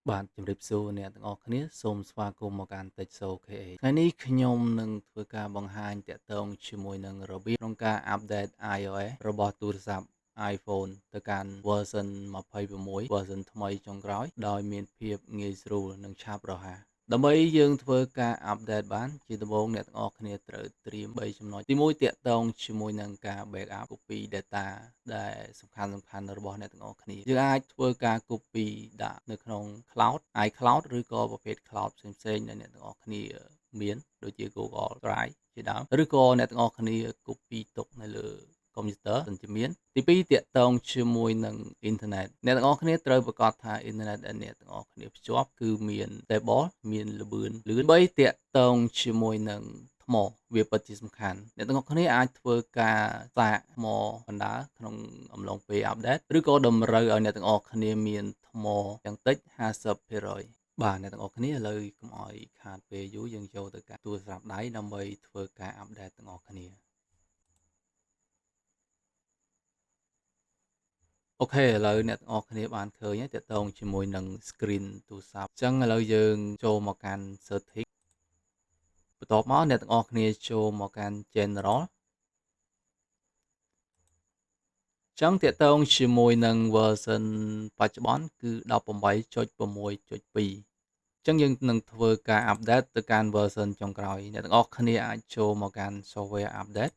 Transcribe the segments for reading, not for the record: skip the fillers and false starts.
បាទជំរាបសួរអ្នកទាំងអស់គ្នាសូមស្វាគមន៍មកកាន់ Techso KA ថ្ងៃនេះខ្ញុំនឹងធ្វើការបង្ហាញទាក់ទងជាមួយនឹងរបៀបក្នុងការ update iOS របស់ទូរស័ព្ទ iPhone ទៅកាន់ version 26 version ថ្មីចុងក្រោយដោយមានភាពងាយស្រួលនិងឆាប់រហ័សដើម្បីយើងធ្វើការ update បានជាដំបូងអ្នកទាំងអស់គ្នាត្រូវត្រៀម3ចំណុចទី1ទាក់ទងជាមួយនឹងការ backup copy data ដែលសំខាន់របស់អ្នកទាំងអស់គ្នាយើងអាចធ្វើការ copy ដាក់នៅក្នុង cloud iCloud ឬក៏ប្រភេទ cloud ផ្សេងៗដែលអ្នកទាំងអស់គ្នាមានដូចជា Google Drive ជាដើមឬក៏អ្នកទាំងអស់គ្នា copy ទុកនៅលើកុំព្យូទ័រសិនជាមានទី2ទាក់ទងជាមួយនឹងអ៊ីនធឺណិតអ្នកទាំងអស់គ្នាត្រូវប្រកាសថាអ៊ីនធឺណិតដែលអ្នកទាំងអស់គ្នាភ្ជាប់គឺមាន stable មានល្បឿនលឿន3ទាក់ទងជាមួយនឹងថ្មវាពិតជាសំខាន់អ្នកទាំងអស់គ្នាអាចធ្វើការសាកថ្មបណ្ដាក្នុងអំឡុងពេល update ឬក៏តម្រូវឲ្យអ្នកទាំងអស់គ្នាមានថ្មយ៉ាងតិច 50% បាទអ្នកទាំងអស់គ្នាឥឡូវកុំឲ្យខាតពេលយូរយើងចូលទៅកាន់ទូរស័ព្ទដៃដើម្បីធ្វើការ update ទាំងអស់គ្នាអូខេឥឡូវអ្នកទាំងអស់គ្នាបានឃើញហើយទាក់ទងជាមួយនឹង screen ទូរស័ព្ទអញ្ចឹងឥឡូវយើងចូលមកកាន់ setting បន្ទាប់មកអ្នកទាំងអស់គ្នាចូលមកកាន់ general ចឹងទាក់ទងជាមួយនឹង version បច្ចុប្បន្នគឺ 18.6.2 ចឹងយើងនឹងធ្វើការ update ទៅកាន់ version ចុងក្រោយអ្នកទាំងអស់គ្នាអាចចូលមកកាន់ software update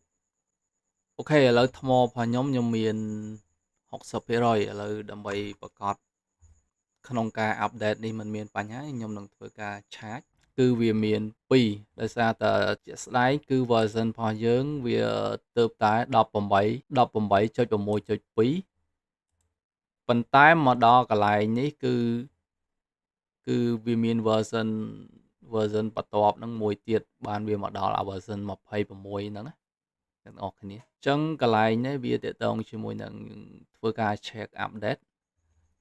អូខេឥឡូវថ្មរបស់ខ្ញុំមាន 60% ឥឡូវដើម្បីប្រកាសក្នុងការ update នេះมันមានបញ្ហាខ្ញុំនឹងធ្វើការឆាចគឺវាមាន2ដោយសារតែជាក់ស្ដែងគឺ version របស់យើងវាទៅតែ18.6.2 ប៉ុន្តែមកដល់កន្លែងនេះគឺវាមាន version បន្ទាប់នឹងមួយទៀតបានវាមកដល់ version 26ហ្នឹងណាអ្នកនរគ្នាអញ្ចឹងកន្លែងនេះវាទាក់ទងជាមួយនឹងធ្វើការ check update អ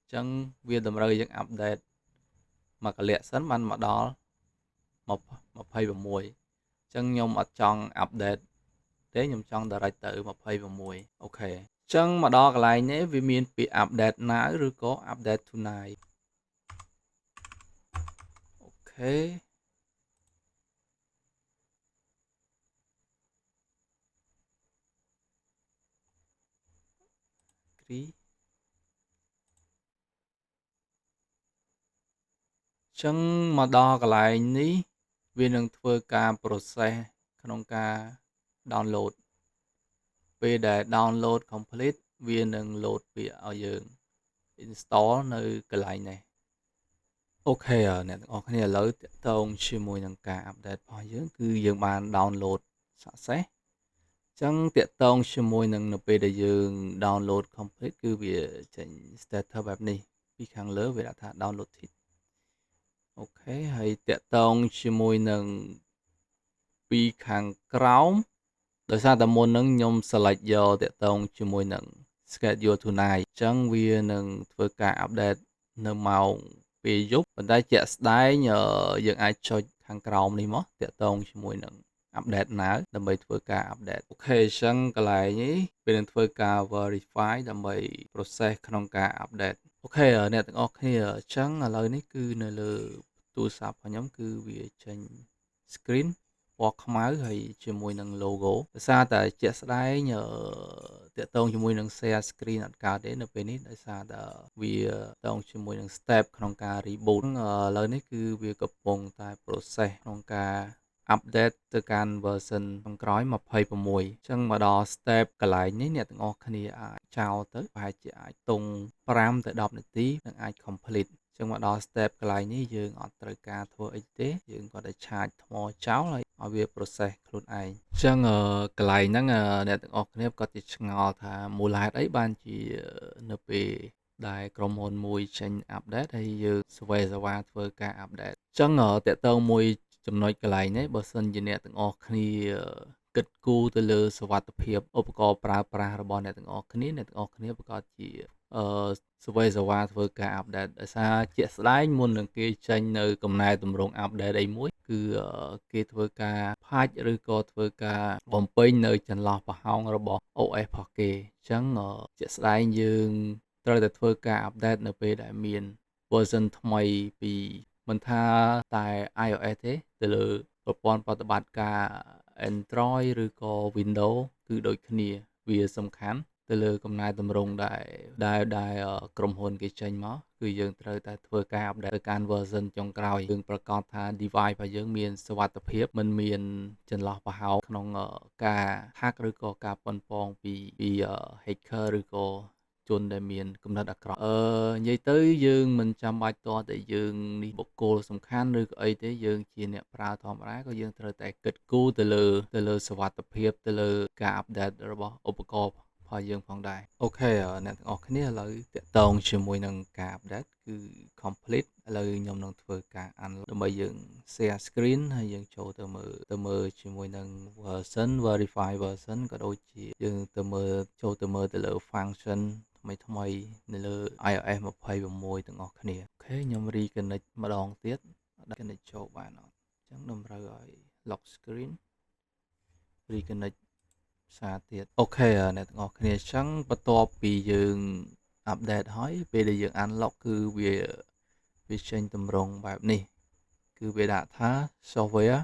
ញ្ចឹងវាតម្រូវយើង update មួយកលៈសិនបានមកដល់26អញ្ចឹងខ្ញុំអត់ចង់ update ទេខ្ញុំចង់ direct ទៅ26អូខេអញ្ចឹងមកដល់កន្លែងនេះវាមានពាក្យ update now ឬក៏ update tonight អូខេគ្រីចឹងមកដល់កន្លែងនេះវានឹងធ្វើការ process ក្នុងការ download ពេលដែល download complete វានឹង load ពាក្យឲ្យយើង install នៅកន្លែងនេះអូខេអ្នកទាំងអស់គ្នាឥឡូវតាក់ទងជាមួយនឹងការ update របស់យើងគឺយើងបាន download success ចឹងតាក់ទងជាមួយនឹងនៅពេលដែលយើង download complete គឺវាចេញ status បែបនេះពីខាងលើវាដាក់ថា downloaded អូខេហើយតាក់ទងជាមួយនឹងពីខាងក្រោមដោយសារតែមុនហ្នឹងខ្ញុំ select យកតាក់ទងជាមួយនឹង schedule tonight អញ្ចឹងវានឹងធ្វើការ update នៅម៉ោងពេលយប់ប៉ុន្តែជាក់ស្ដែងយើងអាចចុចខាងក្រោមនេះមកតាក់ទងជាមួយនឹង update now ដើម្បីធ្វើការ update អូខេអញ្ចឹងកន្លែងនេះវានឹងធ្វើការ verify ដើម្បី process ក្នុងការ update អូខេអ្នកទាំងអស់គ្នាអញ្ចឹងឥឡូវនេះគឺនៅលើទូរស័ព្ទរបស់ខ្ញុំគឺវាចេញ screen ពណ៌ខ្មៅហើយជាមួយនឹង logo ដោយសារតែជាក់ស្ដែងតាក់ទងជាមួយនឹង share screen អត់កើតទេនៅពេលនេះដោយសារតែវាតាក់ទងជាមួយនឹង step ក្នុងការ reboot ឥឡូវនេះគឺវាកំពុងតែ process ក្នុងការ update ទៅកាន់ version ចុងក្រោយ26អញ្ចឹងមកដល់ step កន្លែងនេះអ្នកទាំងអស់គ្នាអាចចោលទៅប្រហែលជាអាចទុំ5ទៅ10នាទីនឹងអាច complete ចឹងមកដល់ step កន្លែងនេះយើងអត់ត្រូវការធ្វើអីទេយើងគាត់តែឆាចថ្មចោលហើយឲ្យវា process ខ្លួនឯងអញ្ចឹងកន្លែងហ្នឹងអ្នកទាំងអស់គ្នាគាត់ជាឆ្ងល់ថាមូលហេតុអីបានជានៅពេលដែលក្រុមហ៊ុនមួយចេញ update ហើយយើងស្វែស្វាធ្វើការ update អញ្ចឹងតកតងមួយចំណុចកន្លែងនេះបើសិនជាអ្នកទាំងអស់គ្នាគិតគូរទៅលើសុវត្ថិភាពឧបករណ៍ប្រើប្រាស់របស់អ្នកទាំងអស់គ្នាប្រកាសជាស្វែស្វាធ្វើការ update ដោយសារជាក់ស្ដែងមុននឹងគេចេញនៅកំណែទម្រង់ update អីមួយគឺគេធ្វើការផាច់ឬក៏ធ្វើការបំពេញនៅចន្លោះប្រហោងរបស់ OS របស់គេអញ្ចឹងជាក់ស្ដែងយើងត្រូវតែធ្វើការ update នៅពេលដែលមាន version ថ្មីពីមិនថាតែ iOS ទេទៅលើប្រព័ន្ធប្រតិបត្តិការ Android ឬក៏ Windows គឺដូចគ្នាវាសំខាន់ទៅលើកំណែតម្រង់ដែលក្រុមហ៊ុនគេចេញមកគឺយើងត្រូវតែធ្វើការ update ទៅកាន់ version ចុងក្រោយយើងប្រកាសថា device របស់យើងមានសុវត្ថិភាពមិនមានចន្លោះប្រហោងក្នុងការ hack ឬក៏ការប៉ុនប៉ងពី hacker ឬក៏ជនដែលមានគំនិតអាក្រក់និយាយទៅយើងមិនចាំបាច់តតែយើងនេះបុគ្គលសំខាន់ឬក៏អីទេយើងជាអ្នកប្រើធម្មតាក៏យើងត្រូវតែគិតគូរទៅលើសុវត្ថិភាពទៅលើការ update របស់ឧបករណ៍របស់យើងផងដែរអូខេអ្នកទាំងអស់គ្នាឥឡូវតាក់ទងជាមួយនឹងការ update គឺ complete ឥឡូវខ្ញុំនឹងធ្វើការ unlock ដើម្បីយើង share screen ហើយយើងចូលទៅមើលជាមួយនឹង version verify version ក៏ដូចជាយើងចូលទៅមើលទៅលើ function ថ្មីនៅលើ iOS 26ទាំងអស់គ្នាអូខេខ្ញុំ reconnect ម្ដងទៀតអត់ connect ចូលបានអត់អញ្ចឹងតម្រូវឲ្យ lock screen reconnect សារទៀតអូខេអ្នកទាំងអស់គ្នាអញ្ចឹងបន្ទាប់ពីយើង update ហើយពេលដែលយើង unlock គឺវាចេញតម្រង់បែបនេះគឺវាដាក់ថា software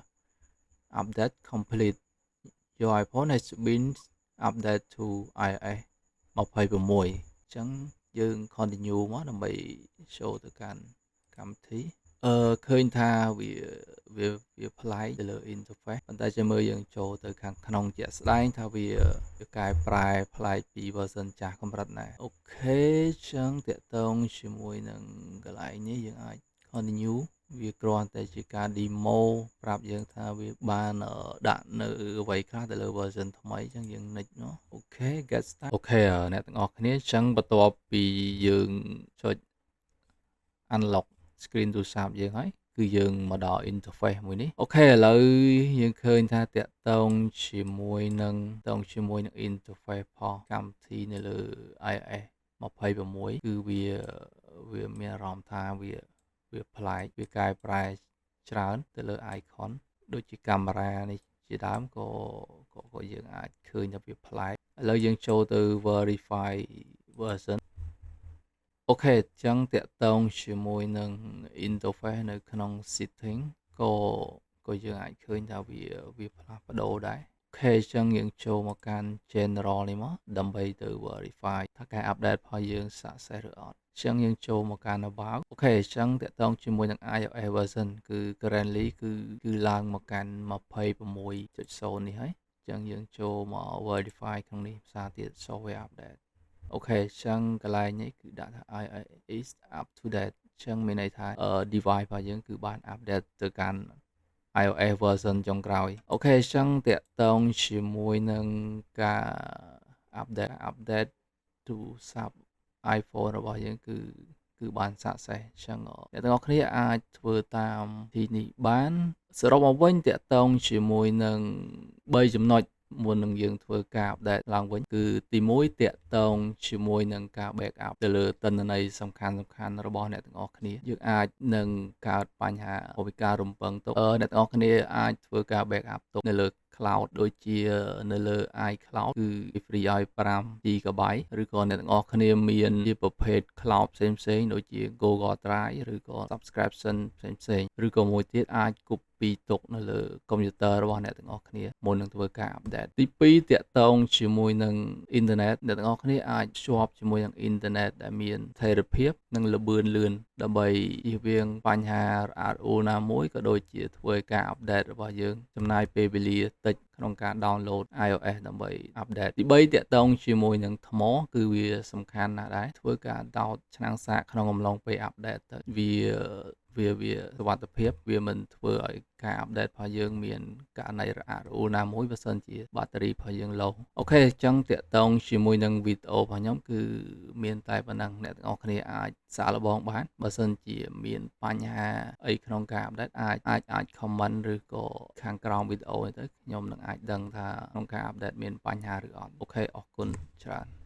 update complete your iPhone has been updated to iOS 26អញ្ចឹងយើង continue មកដើម្បីចូលទៅកាន់កម្មវិធីឃើញថាវាប្លែកទៅលើ interface ប៉ុន្តែចាំមើលយើងចូលទៅខាងក្នុងជាក់ស្ដែងថាវាកែប្រែប្លែកពី version ចាស់កម្រិតណាអូខេចឹងតកតងជាមួយនឹងកន្លែងនេះយើងអាច continue វាគ្រាន់តែជាការ demo ប្រាប់យើងថាវាបានដាក់នៅអ្វីខ្លះទៅលើ version ថ្មីចឹងយើង next នោះអូខេ get start អូខេអ្នកទាំងអស់គ្នាចឹងបន្ទាប់ពីយើងចុច unlock screen ទូរស័ព្ទយើងហើយគឺយើងមកដល់ interface មួយនេះអូខេឥឡូវយើងឃើញថាតាក់ទងជាមួយនឹង interface ផងកម្មវិធីនៅលើ iOS 26គឺវាមានអារម្មណ៍ថាវាប្លែកវាកែប្រែច្រើនទៅលើ icon ដូចជាកាមេរ៉ានេះជាដើមក៏យើងអាចឃើញថាវាប្លែកឥឡូវយើងចូលទៅ verify version អូខេអញ្ចឹងតាក់ទងជាមួយនឹង interface នៅក្នុង setting ក៏យើងអាចឃើញថាវាផ្លាស់ប្ដូរដែរអូខេអញ្ចឹងយើងចូលមកកាន់ general នេះមកដើម្បីទៅ verify ថាការ update របស់យើង success ឬអត់អញ្ចឹងយើងចូលមកកាន់ about អូខេអញ្ចឹងតាក់ទងជាមួយនឹង iOS version គឺ currently គឺឡើងមកកាន់ 26.0 នេះហើយអញ្ចឹងយើងចូលមក verify ក្នុងនេះភាសាទៀត software updateអូខេអញ្ចឹងកន្លែងនេះគឺដាក់ថា iOS is up to date អញ្ចឹងមានន័យថា device របស់យើងគឺបាន update ទៅកាន់ iOS version ចុងក្រោយអូខេអញ្ចឹងតាក់ទងជាមួយនឹងការ update ទូរស័ព្ទ iPhone របស់យើងគឺបាន success អញ្ចឹងអ្នកទាំងអស់គ្នាអាចធ្វើតាមទីនេះបានសរុបមកវិញតាក់ទងជាមួយនឹង3ចំណុចមុននឹងយើងធ្វើការ update ឡើងវិញគឺទី1តាក់ទងជាមួយនឹងការ backup ទៅលើទិន្នន័យសំខាន់របស់អ្នកទាំងអស់គ្នាយើងអាចនឹងកើតបញ្ហាពីការរំពឹងទុកអ្នកទាំងអស់គ្នាអាចធ្វើការ backup ទុកនៅលើ cloud ដូចជានៅលើ iCloud គឺ free ឲ្យ 5GB ឬក៏អ្នកទាំងអស់គ្នាមានជាប្រភេទ cloud ផ្សេងដូចជា Google Drive ឬក៏ subscription ផ្សេងឬក៏មួយទៀតអាច copy ទុកនៅលើ computer របស់អ្នកទាំងអស់គ្នាមុននឹងធ្វើការ update ទី2តាក់ទងជាមួយនឹង internet អ្នកទាំងអស់គ្នាអាចភ្ជាប់ជាមួយនឹង internet ដែលមានស្ថិរភាពនិងល្បឿនលឿនដើម្បីជៀសវាងបញ្ហារអាក់រអួលណាមួយក៏ដូចជាធ្វើឲ្យការ update របស់យើងចំណាយពេលវេលាតិចក្នុងការ download iOS ដើម្បី update ទី3តាក់ទងជាមួយនឹងថ្មគឺវាសំខាន់ណាស់ដែរធ្វើការដោតឆ្នាំងសាកក្នុងអំឡុងពេល update ទៅវាសុវត្ថិភាពវាមិនធ្វើឲ្យការ update របស់យើងមានករណីរអាក់រអួលណាមួយបើសិនជាបាក់តេរីរបស់យើង low អូខេអញ្ចឹងតាក់ទងជាមួយនឹងវីដេអូរបស់ខ្ញុំគឺមានតែប៉ុណ្ណឹងអ្នកទាំងអស់គ្នាអាចសាកល្បងបានបើសិនជាមានបញ្ហាអីក្នុងការ update អាច comment ឬក៏ខាងក្រោមវីដេអូនេះទៅខ្ញុំនឹងអាចដឹងថាក្នុងការ update មានបញ្ហាឬអត់អូខេអរគុណច្រើន